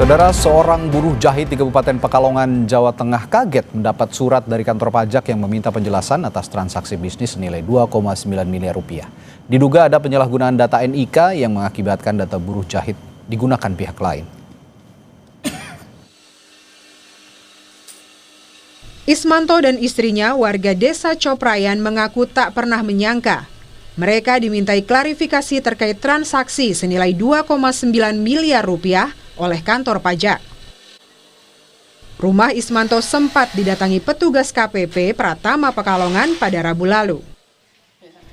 Saudara, seorang buruh jahit di Kabupaten Pekalongan, Jawa Tengah kaget mendapat surat dari kantor pajak yang meminta penjelasan atas transaksi bisnis senilai 2,9 miliar rupiah. Diduga ada penyalahgunaan data NIK yang mengakibatkan data buruh jahit digunakan pihak lain. Ismanto dan istrinya, warga desa Coprayan, mengaku tak pernah menyangka mereka dimintai klarifikasi terkait transaksi senilai 2,9 miliar rupiah oleh kantor pajak. Rumah Ismanto sempat didatangi petugas KPP Pratama Pekalongan pada Rabu lalu.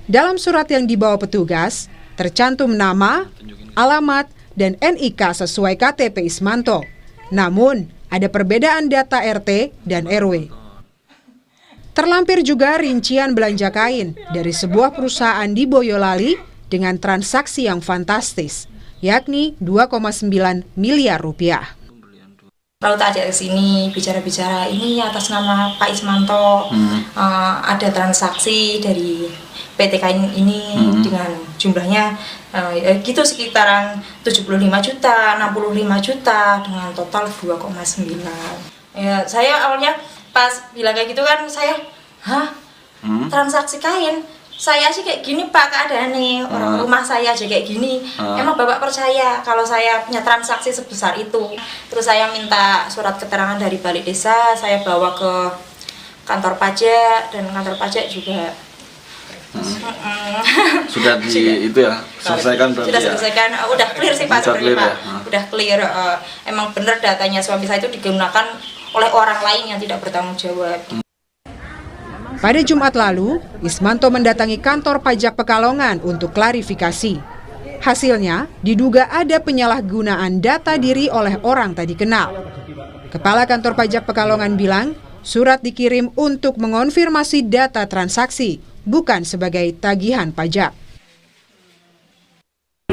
Dalam surat yang dibawa petugas, tercantum nama, alamat, dan NIK sesuai KTP Ismanto. Namun, ada perbedaan data RT dan RW. Terlampir juga rincian belanja kain dari sebuah perusahaan di Boyolali dengan transaksi yang fantastis, yakni 2,9 miliar rupiah. Kalau tak ada sini bicara-bicara ini atas nama Pak Ismanto, ada transaksi dari PT Kain ini dengan jumlahnya gitu sekitaran 75 juta, 65 juta dengan total 2,9. Ya, saya awalnya pas bilang kayak gitu kan saya, transaksi kain? Saya sih kayak gini Pak keadaannya, orang rumah saya aja kayak gini. Emang Bapak percaya kalau saya punya transaksi sebesar itu? Terus saya minta surat keterangan dari balik desa, saya bawa ke kantor pajak dan kantor pajak juga sudah itu ya selesaikan berarti. Sudah selesaikan, udah clear sih Pak sebenarnya Pak. Udah clear, emang benar datanya suami saya itu digunakan oleh orang lain yang tidak bertanggung jawab. Pada Jumat lalu, Ismanto mendatangi kantor pajak Pekalongan untuk klarifikasi. Hasilnya, diduga ada penyalahgunaan data diri oleh orang tak dikenal. Kepala kantor pajak Pekalongan bilang, surat dikirim untuk mengonfirmasi data transaksi, bukan sebagai tagihan pajak.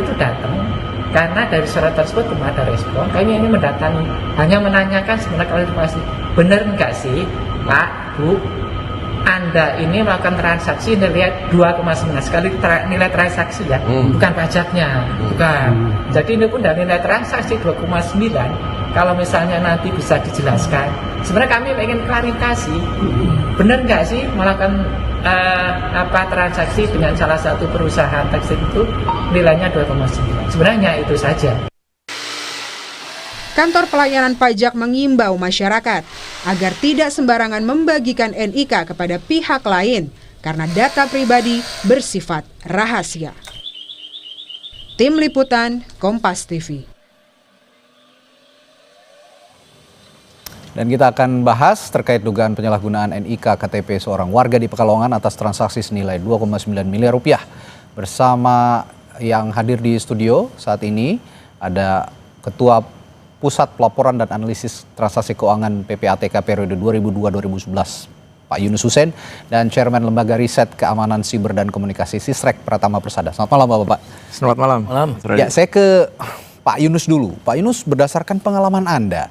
Itu datang karena dari surat tersebut belum ada respon. Kayaknya ini mendatangi, hanya menanyakan sebenarnya klarifikasi. Benar enggak sih, Pak, Bu? Anda ini melakukan transaksi nilai 2,9 sekali nilai transaksi ya, bukan pajaknya, bukan. Jadi ini pun dari nilai transaksi 2,9. Kalau misalnya nanti bisa dijelaskan, sebenarnya kami ingin klarifikasi, benar nggak sih melakukan transaksi dengan salah satu perusahaan tekstil itu nilainya 2,9. Sebenarnya itu saja. Kantor Pelayanan Pajak mengimbau masyarakat agar tidak sembarangan membagikan NIK kepada pihak lain karena data pribadi bersifat rahasia. Tim Liputan Kompas TV. Dan kita akan bahas terkait dugaan penyalahgunaan NIK KTP seorang warga di Pekalongan atas transaksi senilai 2,9 miliar rupiah. Bersama yang hadir di studio saat ini ada Ketua Pusat Pelaporan dan Analisis Transaksi Keuangan PPATK periode 2002-2011 Pak Yunus Hussein dan Chairman Lembaga Riset Keamanan Siber dan Komunikasi Sisrek Pratama Persada. Selamat malam Bapak. Selamat malam. Ya, saya ke Pak Yunus dulu. Pak Yunus, berdasarkan pengalaman Anda,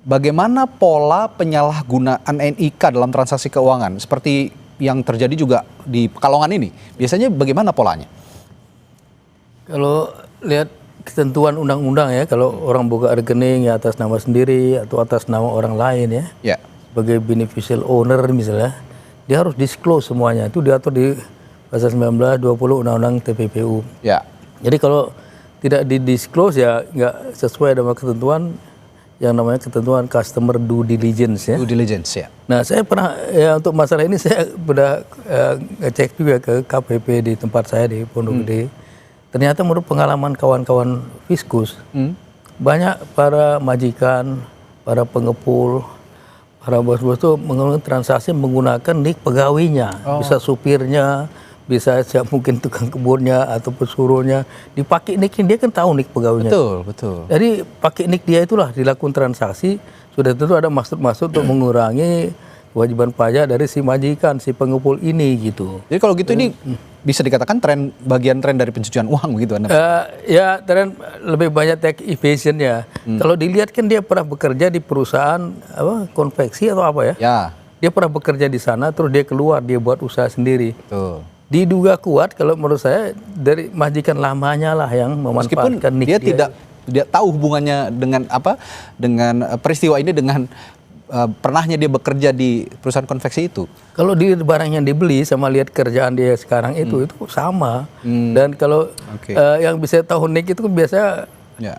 bagaimana pola penyalahgunaan NIK dalam transaksi keuangan seperti yang terjadi juga di Pekalongan ini? Biasanya bagaimana polanya? Kalau lihat ketentuan undang-undang ya, kalau orang buka rekening ya atas nama sendiri atau atas nama orang lain ya, sebagai beneficial owner misalnya, dia harus disclose semuanya. Itu diatur di pasal 19, 20 Undang-Undang TPPU. Ya. Jadi kalau tidak di-disclose ya nggak sesuai dengan ketentuan yang namanya ketentuan customer due diligence ya. Due diligence ya. Nah, saya pernah ya untuk masalah ini saya pernah ngecek juga ke KPP di tempat saya di Pondok Gede. Ternyata menurut pengalaman kawan-kawan Fiskus, banyak para majikan, para pengepul, para bos-bos itu menggunakan transaksi menggunakan nik pegawainya. Bisa supirnya, bisa mungkin tukang kebunnya atau pesuruhnya. Dipakai niknya, dia kan tahu nik pegawainya. Betul. Jadi pakai nik dia itulah dilakukan transaksi, sudah tentu ada maksud-maksud untuk mengurangi kewajiban pajak dari si majikan, si pengepul ini gitu. Jadi kalau gitu ini bisa dikatakan bagian tren dari pencucian uang begitu Anda? Ya tren lebih banyak tax evasion ya. Kalau dilihat kan dia pernah bekerja di perusahaan konveksi atau apa ya? Ya. Dia pernah bekerja di sana, terus dia keluar, dia buat usaha sendiri. Betul. Diduga kuat kalau menurut saya dari majikan lamanya lah yang memanfaatkan meskipun dia tidak Dia tahu hubungannya dengan apa? Dengan peristiwa ini dengan pernahnya dia bekerja di perusahaan konveksi itu. Kalau di barang yang dibeli sama lihat kerjaan dia sekarang itu sama. Dan kalau yang bisa tahu Nick itu kan biasa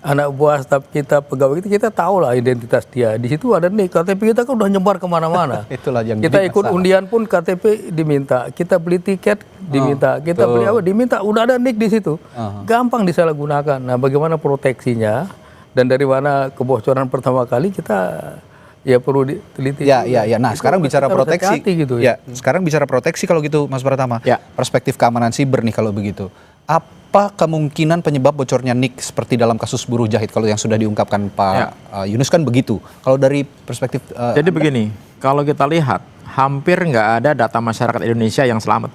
anak buah staf kita, pegawai kita tahu lah identitas dia. Di situ ada Nick. KTP kita kan udah nyebar kemana-mana. Itulah yang kita ikut undian pun KTP diminta. Kita beli tiket diminta. Kita beli apa diminta. Udah ada Nick di situ. Gampang disalahgunakan. Nah, bagaimana proteksinya dan dari mana kebocoran pertama kali kita ya perlu diteliti. Ya. Nah, sekarang bicara proteksi gitu ya. Sekarang bicara proteksi kalau gitu Mas Pratama. Perspektif keamanan siber nih kalau begitu. Apa kemungkinan penyebab bocornya NIK seperti dalam kasus buruh jahit kalau yang sudah diungkapkan Pak Yunus kan begitu. Kalau dari perspektif jadi begini, kalau kita lihat hampir nggak ada data masyarakat Indonesia yang selamat.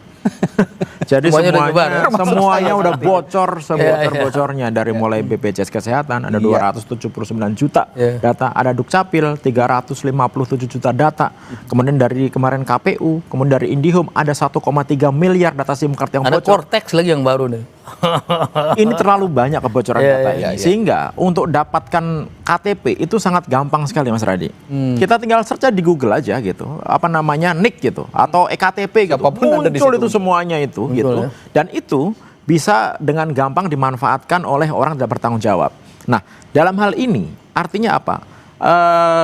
Jadi semuanya udah bocor sebocor-bocornya dari mulai BPJS Kesehatan ada 279 juta data, ada Dukcapil 357 juta data, kemudian dari kemarin KPU, kemudian dari Indihome ada 1,3 miliar data SIM card yang bocor. Ada Cortex lagi yang baru nih. Ini terlalu banyak kebocoran data ini. Sehingga untuk dapatkan KTP itu sangat gampang sekali Mas Radi. Kita tinggal search di Google aja gitu. Apa namanya NIK gitu atau EKTP gitu. Muncul itu semuanya itu gitu. Dan itu bisa dengan gampang dimanfaatkan oleh orang tidak bertanggung jawab. Nah, dalam hal ini artinya apa?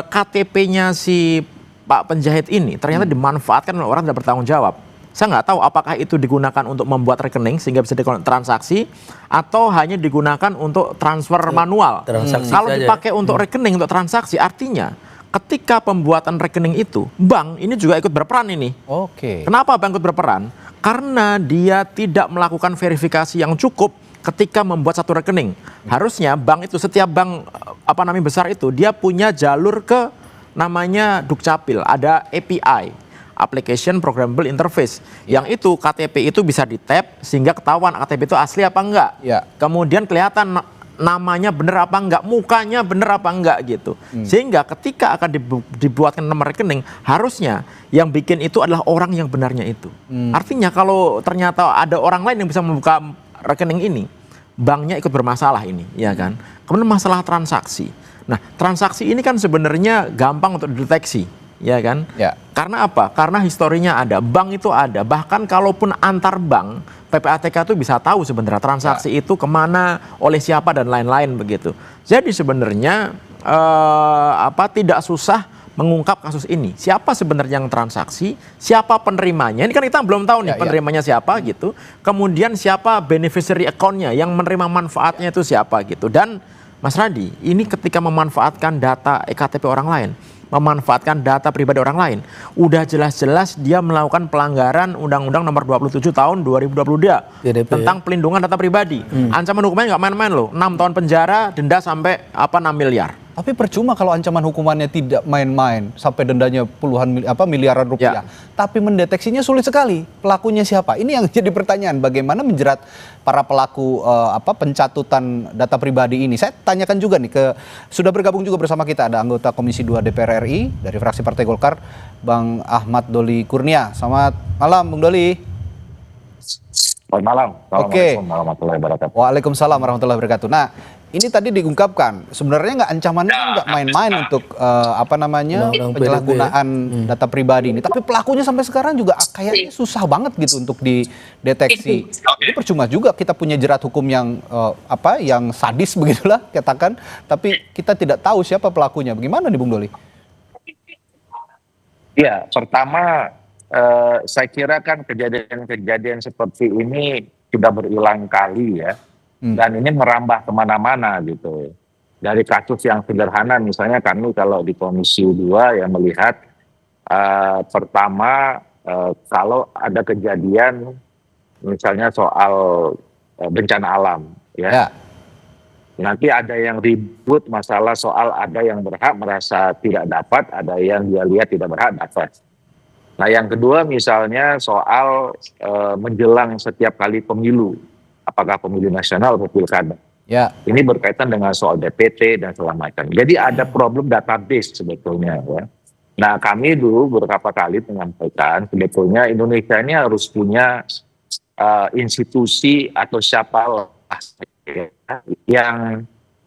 KTP-nya si Pak penjahit ini ternyata dimanfaatkan oleh orang tidak bertanggung jawab. Saya nggak tahu apakah itu digunakan untuk membuat rekening sehingga bisa transaksi atau hanya digunakan untuk transfer manual. Kalau dipakai untuk rekening, untuk transaksi, artinya ketika pembuatan rekening itu, bank ini juga ikut berperan ini. Kenapa bank ikut berperan? Karena dia tidak melakukan verifikasi yang cukup ketika membuat satu rekening. Harusnya bank itu, setiap bank besar itu, dia punya jalur ke namanya Dukcapil, ada API. Application Programmable Interface, yang itu KTP itu bisa di-tap sehingga ketahuan KTP itu asli apa enggak. Kemudian kelihatan namanya bener apa enggak, mukanya bener apa enggak gitu. Sehingga ketika akan dibuatkan nomor rekening, harusnya yang bikin itu adalah orang yang benarnya itu. Artinya kalau ternyata ada orang lain yang bisa membuka rekening ini, banknya ikut bermasalah ini, ya kan? Kemudian masalah transaksi. Nah, transaksi ini kan sebenarnya gampang untuk dideteksi. Ya kan? Karena apa? Karena historinya ada, bank itu ada. Bahkan kalaupun antar bank, PPATK itu bisa tahu sebenarnya transaksi itu kemana, oleh siapa dan lain-lain begitu. Jadi sebenarnya tidak susah mengungkap kasus ini. Siapa sebenarnya yang transaksi, siapa penerimanya? Ini kan kita belum tahu nih penerimanya siapa gitu. Kemudian siapa beneficiary account-nya, yang menerima manfaatnya itu siapa gitu. Dan Mas Radi, ini ketika memanfaatkan data EKTP orang lain, memanfaatkan data pribadi orang lain, udah jelas-jelas dia melakukan pelanggaran Undang-Undang Nomor 27 Tahun 2022 tentang pelindungan data pribadi. Ancaman hukumannya nggak main-main loh, 6 tahun penjara, denda sampai 6 miliar. Tapi percuma kalau ancaman hukumannya tidak main-main sampai dendanya miliaran rupiah. Tapi mendeteksinya sulit sekali. Pelakunya siapa? Ini yang jadi pertanyaan. Bagaimana menjerat para pelaku pencatutan data pribadi ini? Saya tanyakan juga nih sudah bergabung juga bersama kita ada anggota Komisi 2 DPR RI dari fraksi Partai Golkar, Bang Ahmad Doli Kurnia. Selamat malam, Bung Doli. Selamat malam. Assalamualaikum warahmatullahi wabarakatuh. Waalaikumsalam warahmatullahi wabarakatuh. Nah, ini tadi diungkapkan sebenarnya nggak ancamannya kan nggak main-main untuk penyalahgunaan data pribadi ini, tapi pelakunya sampai sekarang juga kayaknya susah banget gitu untuk dideteksi. Jadi percuma juga kita punya jerat hukum yang yang sadis begitulah katakan, tapi kita tidak tahu siapa pelakunya. Bagaimana nih Bung Doli? Ya, pertama saya kira kan kejadian-kejadian seperti ini sudah berulang kali ya. Dan ini merambah kemana-mana gitu. Dari kasus yang sederhana misalnya kami kalau di Komisi 2 yang melihat pertama kalau ada kejadian misalnya soal bencana alam ya. Nanti ada yang ribut masalah soal ada yang berhak merasa tidak dapat, ada yang dia lihat tidak berhak dapat. Nah yang kedua misalnya soal menjelang setiap kali pemilu. Apakah pemilu nasional atau pilkada. Ini berkaitan dengan soal DPT dan segala macam. Jadi ada problem database sebetulnya. Ya. Nah kami dulu beberapa kali menyampaikan sebetulnya Indonesia ini harus punya institusi atau siapa yang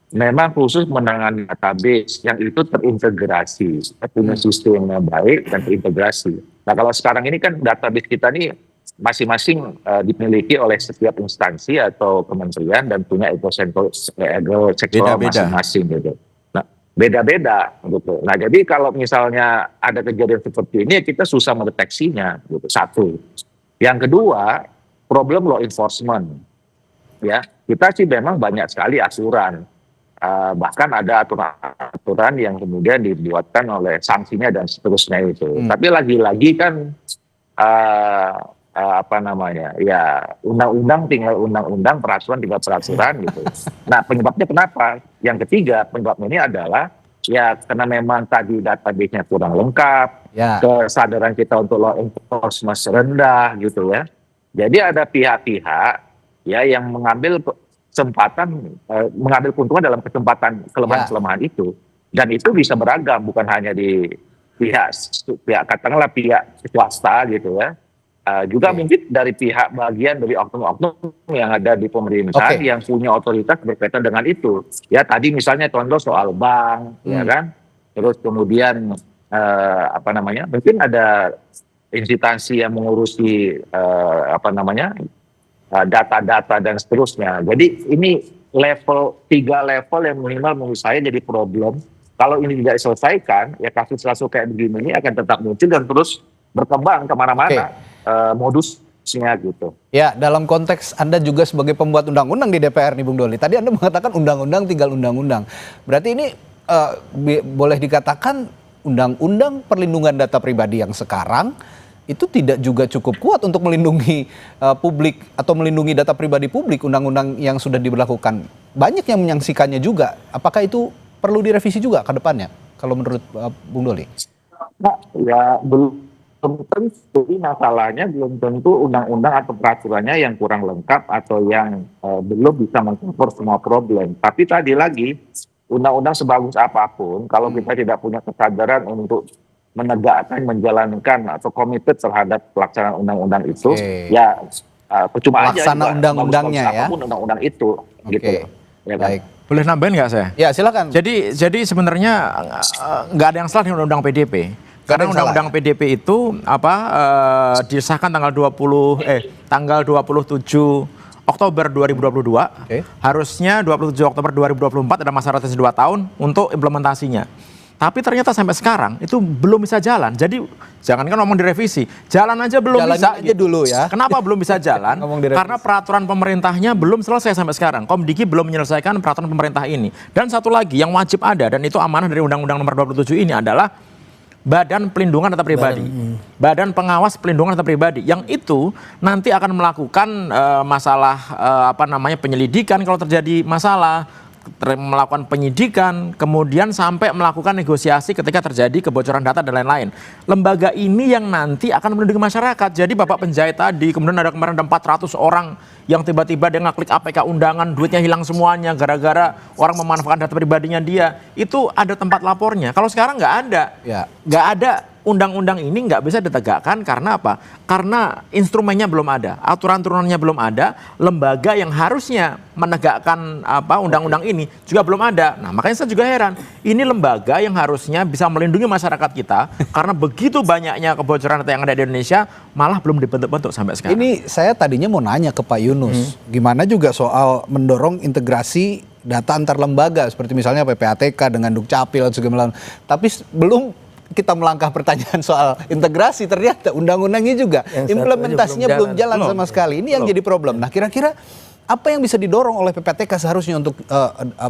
memang khusus menangani database yang itu terintegrasi, punya sistem yang baik dan terintegrasi. Nah kalau sekarang ini kan database kita ini masing-masing dimiliki oleh setiap instansi atau kementerian dan punya ekosektor masing-masing gitu. Nah beda-beda gitu. Nah jadi kalau misalnya ada kejadian seperti ini kita susah mendeteksinya gitu. Satu. Yang kedua problem law enforcement. Ya kita sih memang banyak sekali aturan. Bahkan ada aturan yang kemudian dibuatkan oleh sanksinya dan seterusnya itu. Tapi lagi-lagi kan ya undang-undang tinggal undang-undang, peraturan tinggal peraturan gitu. Nah penyebabnya kenapa? Yang ketiga penyebabnya ini adalah ya karena memang tadi database-nya kurang lengkap, kesadaran kita untuk law enforcement rendah gitu ya. Jadi ada pihak-pihak ya yang mengambil kesempatan, mengambil keuntungan dalam kesempatan kelemahan-kelemahan itu, dan itu bisa beragam, bukan hanya di pihak katakanlah pihak swasta gitu ya, juga mungkin dari pihak bagian dari oknum-oknum yang ada di pemerintahan yang punya otoritas berkaitan dengan itu. Ya tadi misalnya contoh soal bank, ya kan, terus kemudian mungkin ada instansi yang mengurusi data-data dan seterusnya. Jadi ini tiga level yang minimal menurut saya jadi problem. Kalau ini tidak diselesaikan, ya kasus-kasus kayak begini ini akan tetap muncul dan terus berkembang kemana-mana modusnya gitu. Ya, dalam konteks Anda juga sebagai pembuat undang-undang di DPR nih Bung Doli. Tadi Anda mengatakan undang-undang tinggal undang-undang. Berarti ini boleh dikatakan undang-undang perlindungan data pribadi yang sekarang itu tidak juga cukup kuat untuk melindungi publik atau melindungi data pribadi publik. Undang-undang yang sudah diberlakukan banyak yang menyaksikannya juga. Apakah itu perlu direvisi juga ke depannya kalau menurut Bung Doli? Nah, ya belum tentu, masalahnya belum tentu undang-undang atau peraturannya yang kurang lengkap atau yang belum bisa mengcover semua problem. Tapi tadi lagi undang-undang sebagus apapun kalau kita tidak punya kesadaran untuk menegakkan, menjalankan atau komited terhadap pelaksanaan undang-undang itu, ya percuma aja undang-undangnya ya. Apapun undang-undang itu, gitu. Ya kan? Baik. Boleh nambahin nggak saya? Ya silakan. Jadi sebenarnya nggak ada yang salah dengan undang-undang PDP. Karena undang-undang PDP itu disahkan tanggal 27 Oktober 2022. Harusnya 27 Oktober 2024 ada masa rotasi 2 tahun untuk implementasinya. Tapi ternyata sampai sekarang itu belum bisa jalan. Jadi jangankan ngomong direvisi, jalan aja belum bisa. Aja dulu ya. Kenapa belum bisa jalan? Karena peraturan pemerintahnya belum selesai sampai sekarang. Komdiki belum menyelesaikan peraturan pemerintah ini. Dan satu lagi yang wajib ada dan itu amanah dari Undang-Undang Nomor 27 ini adalah Badan Pelindungan Data Pribadi, Badan Pengawas Pelindungan Data Pribadi, yang itu nanti akan melakukan penyelidikan kalau terjadi masalah, melakukan penyidikan, kemudian sampai melakukan negosiasi ketika terjadi kebocoran data dan lain-lain. Lembaga ini yang nanti akan melindungi masyarakat. Jadi Bapak penjahit tadi, kemudian ada kemarin ada 400 orang yang tiba-tiba dia ngeklik APK undangan, duitnya hilang semuanya gara-gara orang memanfaatkan data pribadinya dia. Itu ada tempat lapornya. Kalau sekarang nggak ada, nggak ada. Undang-undang ini nggak bisa ditegakkan karena apa? Karena instrumennya belum ada, aturan-turunannya belum ada, lembaga yang harusnya menegakkan undang-undang ini juga belum ada. Nah makanya saya juga heran, ini lembaga yang harusnya bisa melindungi masyarakat kita karena begitu banyaknya kebocoran data yang ada di Indonesia malah belum dibentuk-bentuk sampai sekarang. Ini saya tadinya mau nanya ke Pak Yunus, gimana juga soal mendorong integrasi data antar lembaga seperti misalnya PPATK dengan Dukcapil dan segala macam. Tapi belum kita melangkah pertanyaan soal integrasi, ternyata undang-undangnya juga implementasinya belum jalan sama sekali. Ini yang jadi problem. Nah kira-kira apa yang bisa didorong oleh PPATK seharusnya untuk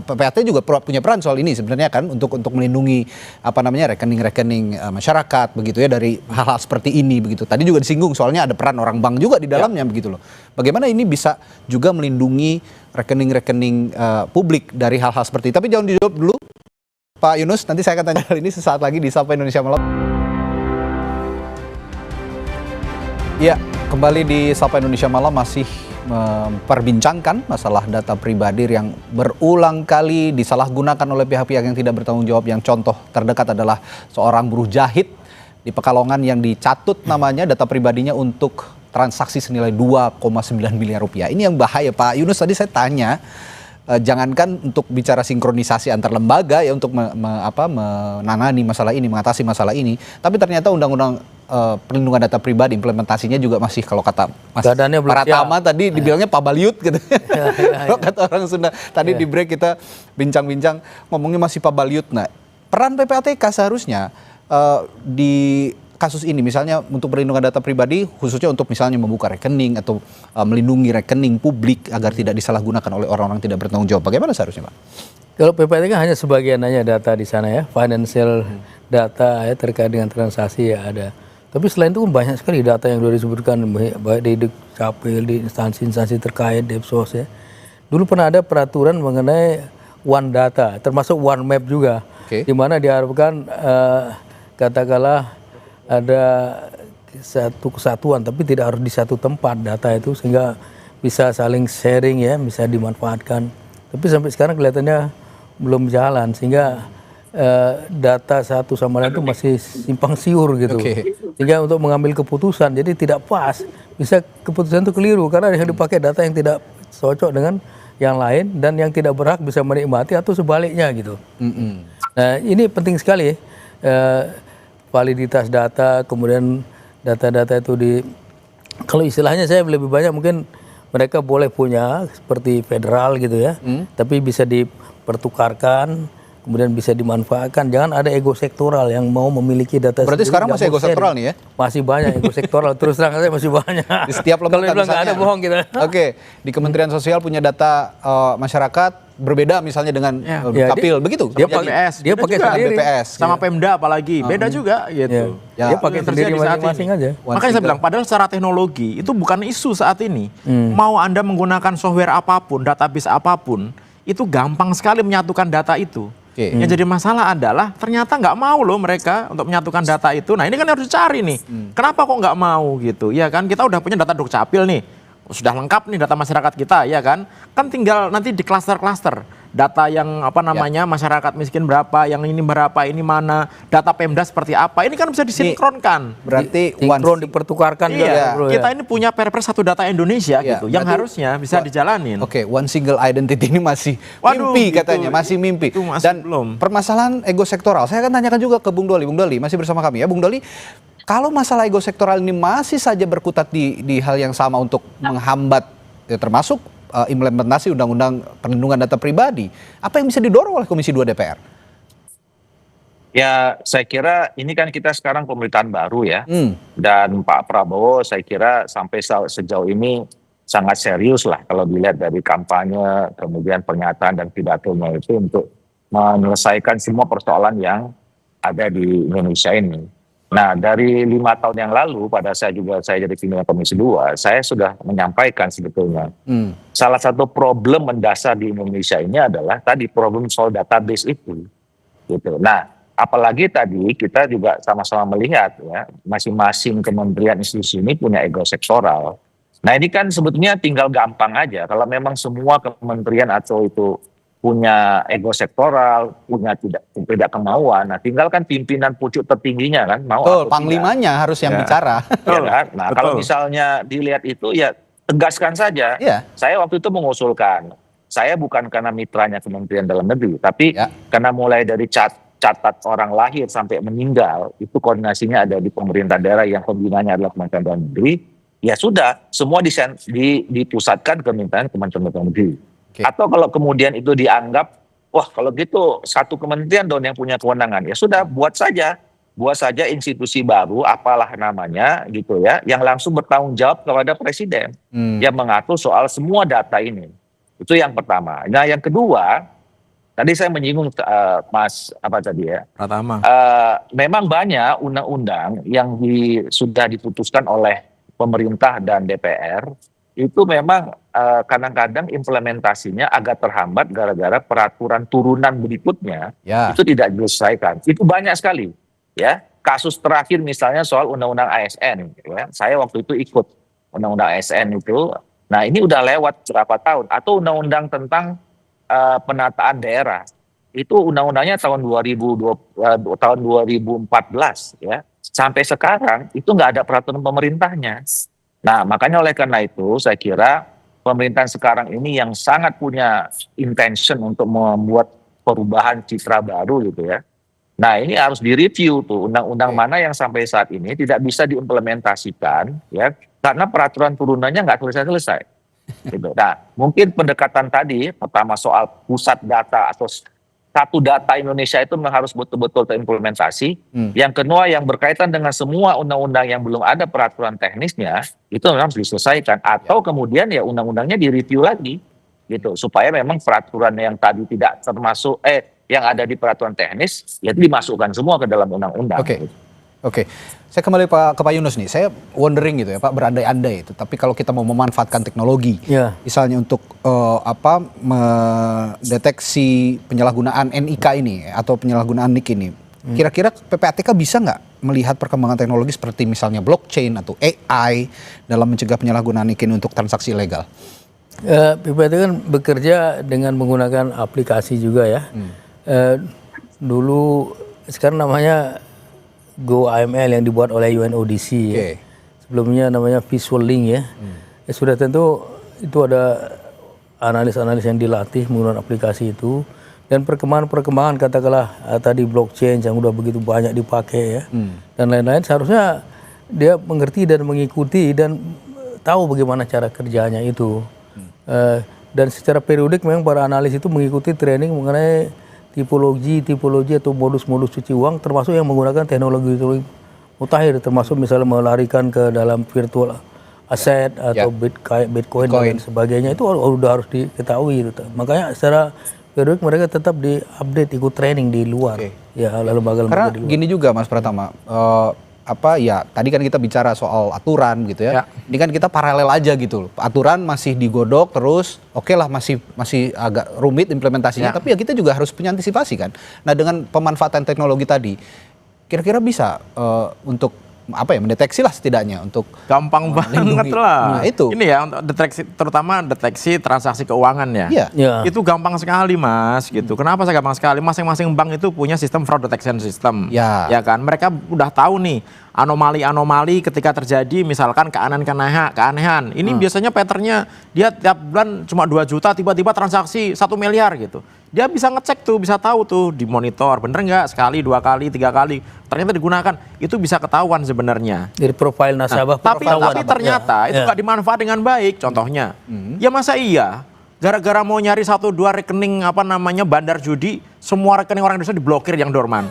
PPATK juga punya peran soal ini sebenarnya kan untuk melindungi rekening-rekening masyarakat begitu ya dari hal-hal seperti ini begitu. Tadi juga disinggung soalnya ada peran orang bank juga di dalamnya begitu loh. Bagaimana ini bisa juga melindungi rekening-rekening publik dari hal-hal seperti itu. Tapi jangan dijawab dulu Pak Yunus, nanti saya akan tanya hal ini sesaat lagi di Sapa Indonesia Malam. Ya, kembali di Sapa Indonesia Malam masih memperbincangkan masalah data pribadi yang berulang kali disalahgunakan oleh pihak-pihak yang tidak bertanggung jawab. Yang contoh terdekat adalah seorang buruh jahit di Pekalongan yang dicatut namanya data pribadinya untuk transaksi senilai 2,9 miliar rupiah. Ini yang bahaya Pak Yunus, tadi saya tanya jangankan untuk bicara sinkronisasi antar lembaga ya untuk menangani masalah ini, mengatasi masalah ini, tapi ternyata undang-undang perlindungan data pribadi implementasinya juga masih, kalau kata Mas Pratama tadi dibilangnya pabaliut gitu. Kalau kata orang Sunda tadi di break kita bincang-bincang ngomongnya masih pabaliut. Nah, peran PPATK seharusnya di kasus ini misalnya untuk perlindungan data pribadi khususnya untuk misalnya membuka rekening atau melindungi rekening publik agar tidak disalahgunakan oleh orang-orang tidak bertanggung jawab. Bagaimana seharusnya, Pak? Kalau PPATK hanya sebagian hanya data di sana ya, financial data ya terkait dengan transaksi ya ada. Tapi selain itu banyak sekali data yang sudah disebutkan baik di Dukcapil, di instansi-instansi terkait, Depsos ya. Dulu pernah ada peraturan mengenai One Data, termasuk One Map juga, di mana diharapkan katakanlah ada satu kesatuan, tapi tidak harus di satu tempat data itu sehingga bisa saling sharing ya, bisa dimanfaatkan. Tapi sampai sekarang kelihatannya belum jalan sehingga data satu sama lain itu masih simpang siur gitu. Sehingga untuk mengambil keputusan jadi tidak pas. Bisa keputusan itu keliru karena yang dipakai data yang tidak cocok dengan yang lain dan yang tidak berhak bisa menikmati atau sebaliknya gitu. Nah, ini penting sekali validitas data, kemudian data-data itu kalau istilahnya saya lebih banyak mungkin mereka boleh punya seperti federal gitu ya, tapi bisa dipertukarkan, kemudian bisa dimanfaatkan. Jangan ada ego sektoral yang mau memiliki data. Berarti sendiri, sekarang masih ego sektoral nih ya? Masih banyak ego sektoral. Terus terang saja masih banyak. Di setiap lembaga. Kalau dibilang nggak ada, bohong kita. Oke, di Kementerian Sosial punya data masyarakat berbeda misalnya dengan Dukcapil, begitu? Dia pakai sendiri. BPS, sama Pemda apalagi, beda juga gitu. Dia pakai sendiri masing-masing aja. Makanya saya bilang, padahal secara teknologi itu bukan isu saat ini. Mau Anda menggunakan software apapun, database apapun, itu gampang sekali menyatukan data itu. Yang jadi masalah adalah ternyata nggak mau loh mereka untuk menyatukan data itu. Nah ini kan harus dicari nih. Kenapa kok nggak mau gitu? Ya kan kita udah punya data Dukcapil nih. Sudah lengkap nih data masyarakat kita ya kan. Kan tinggal nanti di klaster-klaster. Data yang masyarakat miskin berapa, yang ini berapa, ini mana, data Pemda seperti apa. Ini kan bisa disinkronkan. Berarti sinkron dipertukarkan juga. Kita ini punya perpres satu data Indonesia gitu, yang harusnya bisa dijalanin. Oke, one single identity ini masih mimpi katanya, masih mimpi. Dan permasalahan ego sektoral, saya akan tanyakan juga ke Bung Doli. Bung Doli masih bersama kami ya, Bung Doli. Kalau masalah ego sektoral ini masih saja berkutat di hal yang sama untuk menghambat, ya, termasuk implementasi Undang-Undang Perlindungan Data Pribadi, apa yang bisa didorong oleh Komisi 2 DPR? Ya, saya kira ini kan kita sekarang pemerintahan baru ya, dan Pak Prabowo saya kira sampai sejauh ini sangat serius lah kalau dilihat dari kampanye, kemudian pernyataan dan pidatonya itu untuk menyelesaikan semua persoalan yang ada di Indonesia ini. Nah, dari 5 tahun yang lalu pada saya jadi pimpinan Komisi 2, saya sudah menyampaikan sebetulnya salah satu problem mendasar di Indonesia ini adalah tadi problem soal database itu. Gitu. Nah, apalagi tadi kita juga sama-sama melihat ya, masing-masing kementerian institusi ini punya ego sektoral. Nah, ini kan sebetulnya tinggal gampang aja kalau memang semua kementerian atau itu punya ego sektoral, punya tidak kemauan. Nah, tinggal kan pimpinan pucuk tertingginya kan mau atau panglimanya tidak. Harus yang bicara. Ya kan? Nah, kalau misalnya dilihat itu ya tegaskan saja. Saya waktu itu mengusulkan, saya bukan karena mitranya Kementerian Dalam Negeri, tapi karena mulai dari catat orang lahir sampai meninggal, itu koordinasinya ada di pemerintah daerah yang pembinanya adalah Kementerian Dalam Negeri. Ya sudah, semua dipusatkan ke Kementerian Dalam Negeri. Atau kalau kemudian itu dianggap, wah kalau gitu satu kementerian dong yang punya kewenangan, ya sudah buat saja institusi baru, apalah namanya gitu ya, yang langsung bertanggung jawab kepada presiden, yang mengatur soal semua data ini. Itu yang pertama. Nah yang kedua, tadi saya menyinggung Mas Pratama. Memang banyak undang-undang yang sudah diputuskan oleh pemerintah dan DPR, itu memang kadang-kadang implementasinya agak terhambat gara-gara peraturan turunan berikutnya itu tidak diselesaikan. Itu banyak sekali ya. Kasus terakhir misalnya soal undang-undang ASN ya. Saya waktu itu ikut undang-undang ASN itu. Nah, ini udah lewat berapa tahun, atau undang-undang tentang penataan daerah. Itu undang-undangnya tahun 2014 ya. Sampai sekarang itu nggak ada peraturan pemerintahnya. Nah, makanya oleh karena itu saya kira pemerintahan sekarang ini yang sangat punya intention untuk membuat perubahan citra baru gitu ya. Nah ini harus direview tuh undang-undang mana yang sampai saat ini tidak bisa diimplementasikan ya karena peraturan turunannya nggak selesai-selesai. Gitu. Nah mungkin pendekatan tadi pertama soal pusat data atau satu data Indonesia itu memang harus betul-betul terimplementasi. Yang kedua yang berkaitan dengan semua undang-undang yang belum ada peraturan teknisnya itu memang harus diselesaikan atau kemudian ya undang-undangnya direview lagi gitu supaya memang peraturan yang tadi tidak termasuk yang ada di peraturan teknis ya dimasukkan semua ke dalam undang-undang. Oke. Saya kembali ke Pak Yunus nih. Saya wondering gitu ya Pak, berandai-andai itu. Tapi kalau kita mau memanfaatkan teknologi, misalnya untuk mendeteksi penyalahgunaan NIK ini atau penyalahgunaan NIK ini, kira-kira PPATK bisa nggak melihat perkembangan teknologi seperti misalnya blockchain atau AI dalam mencegah penyalahgunaan NIK ini untuk transaksi ilegal? PPATK kan bekerja dengan menggunakan aplikasi juga ya. Dulu sekarang namanya GoAML yang dibuat oleh UNODC. Ya. Sebelumnya namanya Visual Link ya. Ya sudah tentu itu ada analis-analis yang dilatih menggunakan aplikasi itu dan perkembangan katakanlah tadi blockchain yang udah begitu banyak dipakai ya dan lain-lain seharusnya dia mengerti dan mengikuti dan tahu bagaimana cara kerjanya itu. Dan secara periodik memang para analis itu mengikuti training mengenai tipologi atau modus-modus cuci uang termasuk yang menggunakan teknologi mutakhir termasuk misalnya melarikan ke dalam virtual aset atau Bitcoin dan sebagainya itu udah harus diketahui gitu. Makanya secara periodik mereka tetap di-update ikut training di luar. Ya lembaga-lembaga karena di luar. Gini juga Mas Pratama, tadi kan kita bicara soal aturan gitu ya. Ini kan kita paralel aja gitu loh. Aturan masih digodok terus, oke lah masih agak rumit implementasinya, tapi ya kita juga harus punya antisipasi kan. Nah, dengan pemanfaatan teknologi tadi, kira-kira bisa untuk mendeteksi lah setidaknya untuk gampang banget lah. Nah, itu. Ini ya untuk deteksi, terutama deteksi transaksi keuangan ya. Itu gampang sekali Mas gitu. Kenapa saya gampang sekali? Masing-masing bank itu punya sistem fraud detection system. Ya kan? Mereka udah tahu nih anomali-anomali ketika terjadi misalkan keanehan. Ini biasanya patternnya dia tiap bulan cuma 2 juta tiba-tiba transaksi 1 miliar gitu. Dia bisa ngecek tuh, bisa tahu tuh, dimonitor bener nggak sekali, 2 kali, 3 kali ternyata digunakan, itu bisa ketahuan sebenarnya. Dari profil nasabah. Tapi ternyata itu nggak dimanfaat dengan baik. Contohnya, ya masa iya gara-gara mau nyari 1-2 rekening bandar judi, semua rekening orang Indonesia diblokir yang dorman.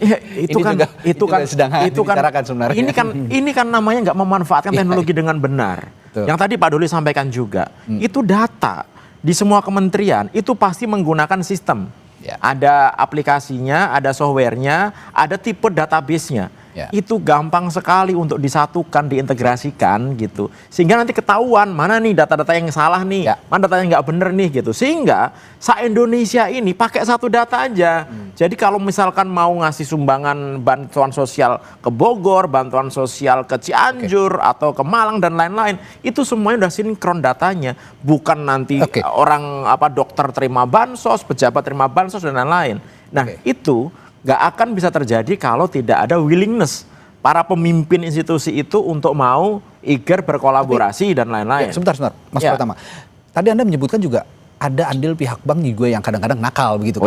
Ya, itu kan sebenarnya. Ini kan namanya nggak memanfaatkan teknologi dengan benar. Yang tadi Pak Doli sampaikan juga, itu data di semua kementerian itu pasti menggunakan sistem. Ada aplikasinya, ada softwarenya, ada tipe database-nya. Itu gampang sekali untuk disatukan, diintegrasikan gitu. Sehingga nanti ketahuan mana nih data-data yang salah nih, mana data yang nggak bener nih gitu. Sehingga se-Indonesia ini pakai satu data aja. Jadi kalau misalkan mau ngasih sumbangan bantuan sosial ke Bogor, bantuan sosial ke Cianjur atau ke Malang dan lain-lain, itu semuanya udah sinkron datanya. Bukan nanti orang dokter terima bansos, pejabat terima bansos dan lain-lain. Nah itu nggak akan bisa terjadi kalau tidak ada willingness para pemimpin institusi itu untuk mau eager berkolaborasi dan lain-lain. Sebentar, Mas Pratama. Tadi Anda menyebutkan juga ada andil pihak bank juga yang kadang-kadang nakal begitu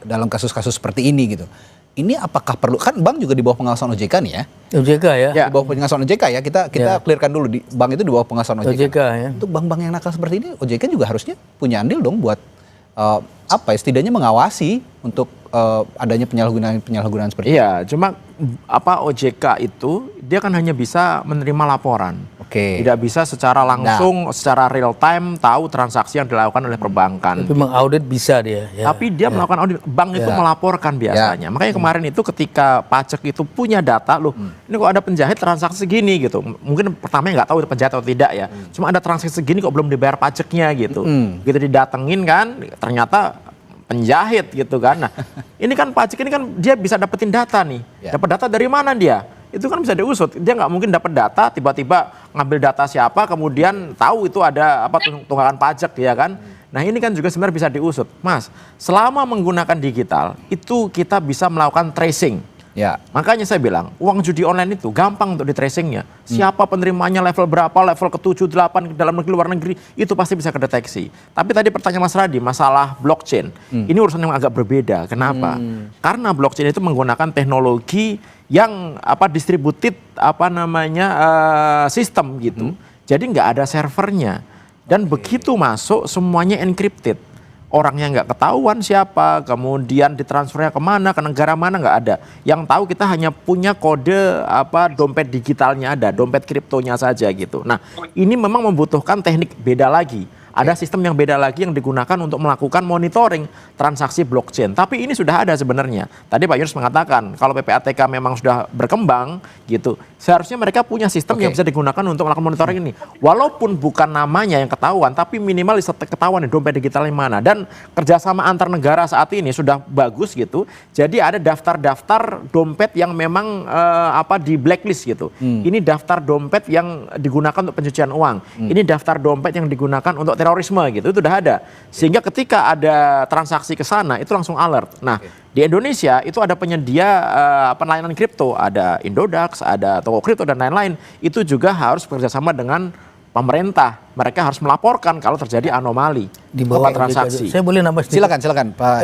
dalam kasus-kasus seperti ini gitu. Ini apakah perlu, kan bank juga di bawah pengawasan OJK nih ya? OJK ya? Di bawah pengawasan OJK ya, kita clearkan dulu, bank itu di bawah pengawasan OJK ya. Untuk bank-bank yang nakal seperti ini, OJK juga harusnya punya andil dong buat setidaknya mengawasi untuk adanya penyalahgunaan seperti itu. Iya, cuma OJK itu dia kan hanya bisa menerima laporan. Tidak bisa secara langsung, secara real time tahu transaksi yang dilakukan oleh perbankan. Tapi mengaudit bisa dia. Tapi dia melakukan audit, bank itu melaporkan biasanya. Makanya kemarin itu ketika pajak itu punya data, loh ini kok ada penjahit transaksi segini gitu. Mungkin pertamanya nggak tahu itu penjahit atau tidak ya. Cuma ada transaksi segini kok belum dibayar pajaknya gitu. Gitu didatengin kan, ternyata penjahit gitu kan. Nah ini kan pajak ini kan dia bisa dapetin data nih. Dapat data dari mana dia? Itu kan bisa diusut. Dia nggak mungkin dapat data tiba-tiba ngambil data siapa kemudian tahu itu ada tunggakan pajak ya kan. Nah ini kan juga sebenarnya bisa diusut. Mas, selama menggunakan digital itu kita bisa melakukan tracing. Ya. Makanya saya bilang, uang judi online itu gampang untuk di tracingnya. Siapa penerimanya, level berapa, level ke-7, 8, dalam negeri, luar negeri, itu pasti bisa kedeteksi. Tapi tadi pertanyaan Mas Radi, masalah blockchain. Ini urusan yang agak berbeda. Kenapa? Karena blockchain itu menggunakan teknologi yang distributed sistem gitu. Jadi nggak ada servernya. Dan begitu masuk semuanya encrypted. Orangnya nggak ketahuan siapa, kemudian ditransfernya kemana, ke negara mana, nggak ada. Yang tahu kita hanya punya kode dompet digitalnya ada, dompet kriptonya saja gitu. Nah, ini memang membutuhkan teknik beda lagi. Ada sistem yang beda lagi yang digunakan untuk melakukan monitoring transaksi blockchain. Tapi ini sudah ada sebenarnya. Tadi Pak Yunus mengatakan kalau PPATK memang sudah berkembang gitu, seharusnya mereka punya sistem yang bisa digunakan untuk melakukan monitoring ini. Walaupun bukan namanya yang ketahuan, tapi minimal bisa ketahuan dompet digitalnya mana. Dan kerjasama antar negara saat ini sudah bagus gitu. Jadi ada daftar-daftar dompet yang memang di blacklist gitu. Ini daftar dompet yang digunakan untuk pencucian uang. Ini daftar dompet yang digunakan untuk terorisme gitu, itu udah ada. Sehingga ketika ada transaksi ke sana itu langsung alert. Nah, di Indonesia itu ada penyedia layanan kripto, ada Indodax, ada toko kripto dan lain-lain. Itu juga harus bekerjasama dengan pemerintah. Mereka harus melaporkan kalau terjadi anomali di bawah transaksi. Saya boleh nambah sedikit? Silakan Pak.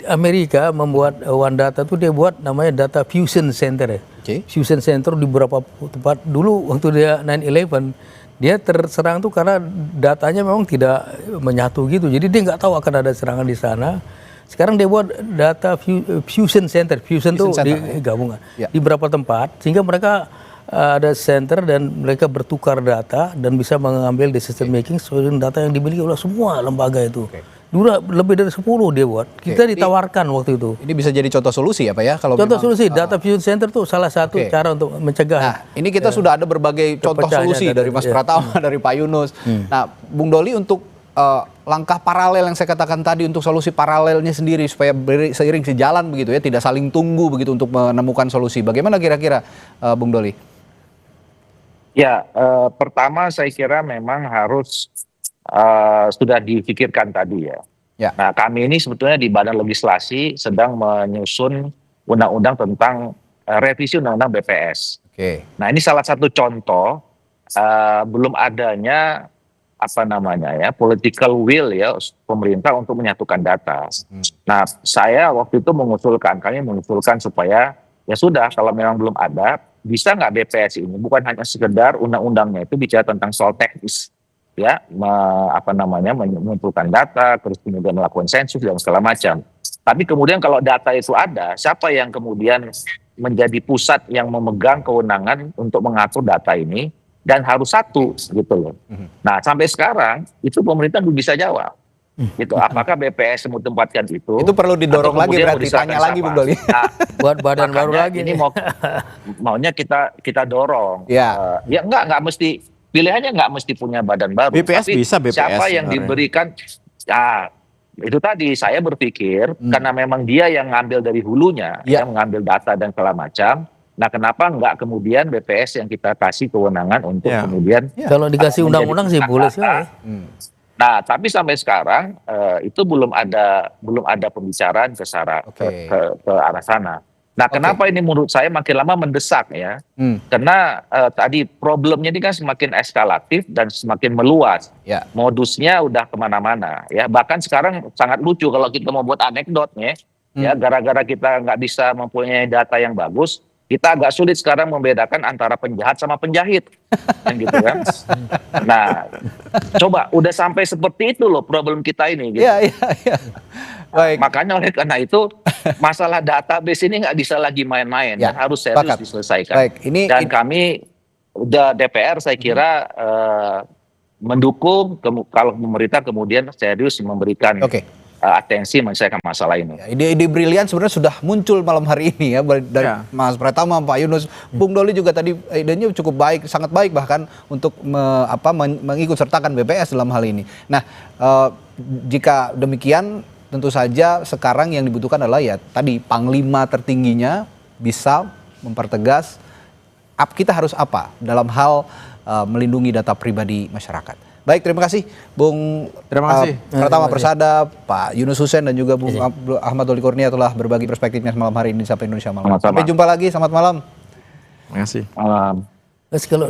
Amerika membuat One Data itu dia buat namanya Data Fusion Center ya. Fusion Center di beberapa tempat. Dulu waktu dia 9/11 dia terserang tuh karena datanya memang tidak menyatu gitu. Jadi dia nggak tahu akan ada serangan di sana. Sekarang dia buat Data Fusion Center. Fusion tuh digabungkan di beberapa tempat sehingga mereka ada center dan mereka bertukar data dan bisa mengambil decision making sesuai dengan data yang dimiliki oleh semua lembaga itu. Dulu lebih dari 10 dia buat. Kita ditawarkan waktu itu. Ini bisa jadi contoh solusi ya Pak ya? Kalau contoh solusi, Data Fusion Center tuh salah satu cara untuk mencegah. Nah, ini kita sudah ada berbagai contoh solusi dari Mas Pratama, dari Pak Yunus. Nah, Bung Doli untuk langkah paralel yang saya katakan tadi untuk solusi paralelnya sendiri supaya seiring sejalan begitu ya, tidak saling tunggu begitu untuk menemukan solusi. Bagaimana kira-kira Bung Doli? Ya, pertama saya kira memang harus sudah difikirkan tadi ya. Nah, kami ini sebetulnya di Badan Legislasi sedang menyusun undang-undang tentang revisi undang-undang BPS. Nah, ini salah satu contoh belum adanya political will ya pemerintah untuk menyatukan data. Nah, kami mengusulkan supaya ya sudah kalau memang belum ada, bisa nggak BPS ini bukan hanya sekedar undang-undangnya itu bicara tentang soal teknis. Ya, mengumpulkan data, terus kemudian melakukan sensus dan segala macam. Tapi kemudian kalau data itu ada, siapa yang kemudian menjadi pusat yang memegang kewenangan untuk mengatur data ini dan harus satu gitu loh. Nah, sampai sekarang itu pemerintah belum bisa jawab. Gitu. Apakah BPS menempatkan itu? Itu perlu didorong lagi berarti tanya lagi Bung Doli. Nah, buat badan baru lagi. Ini maunya kita dorong. Ya enggak mesti. Pilihannya nggak mesti punya badan baru. BPS tapi bisa BPS. Siapa yang diberikan? Ya, itu tadi saya berpikir karena memang dia yang ngambil dari hulunya, yang mengambil data dan segala macam. Nah, kenapa nggak kemudian BPS yang kita kasih kewenangan untuk kemudian? Kalau dikasih undang-undang sih boleh sih. Nah, tapi sampai sekarang itu belum ada pembicaraan ke arah sana. Nah, kenapa ini menurut saya makin lama mendesak ya? Karena tadi problemnya ini kan semakin eskalatif dan semakin meluas. Modusnya udah kemana-mana ya. Bahkan sekarang sangat lucu kalau kita mau buat anekdotnya ya, gara-gara kita nggak bisa mempunyai data yang bagus, kita agak sulit sekarang membedakan antara penjahat sama penjahit, kan gitu kan? Nah, coba udah sampai seperti itu loh problem kita ini. Gitu. Baik. Makanya oleh karena itu masalah database ini nggak bisa lagi main-main, dan harus serius diselesaikan. Dan kami udah DPR saya kira mendukung kalau pemerintah kemudian serius memberikan atensi menyelesaikan masalah ini. Ide-ide brilian sebenarnya sudah muncul malam hari ini ya dari Mas Pratama, Pak Yunus, Bung Doli juga tadi idenya cukup baik, sangat baik bahkan untuk mengikut sertakan BPS dalam hal ini. Nah, jika demikian tentu saja sekarang yang dibutuhkan adalah ya tadi panglima tertingginya bisa mempertegas kita harus apa dalam hal melindungi data pribadi masyarakat. Baik, terima kasih Bung Pratama Persada, Pak Yunus Hussein dan juga Bung Ahmad Doli Kurnia telah berbagi perspektifnya malam hari ini di Sapa Indonesia Malam. Sampai jumpa lagi, selamat malam. Terima kasih. Kalau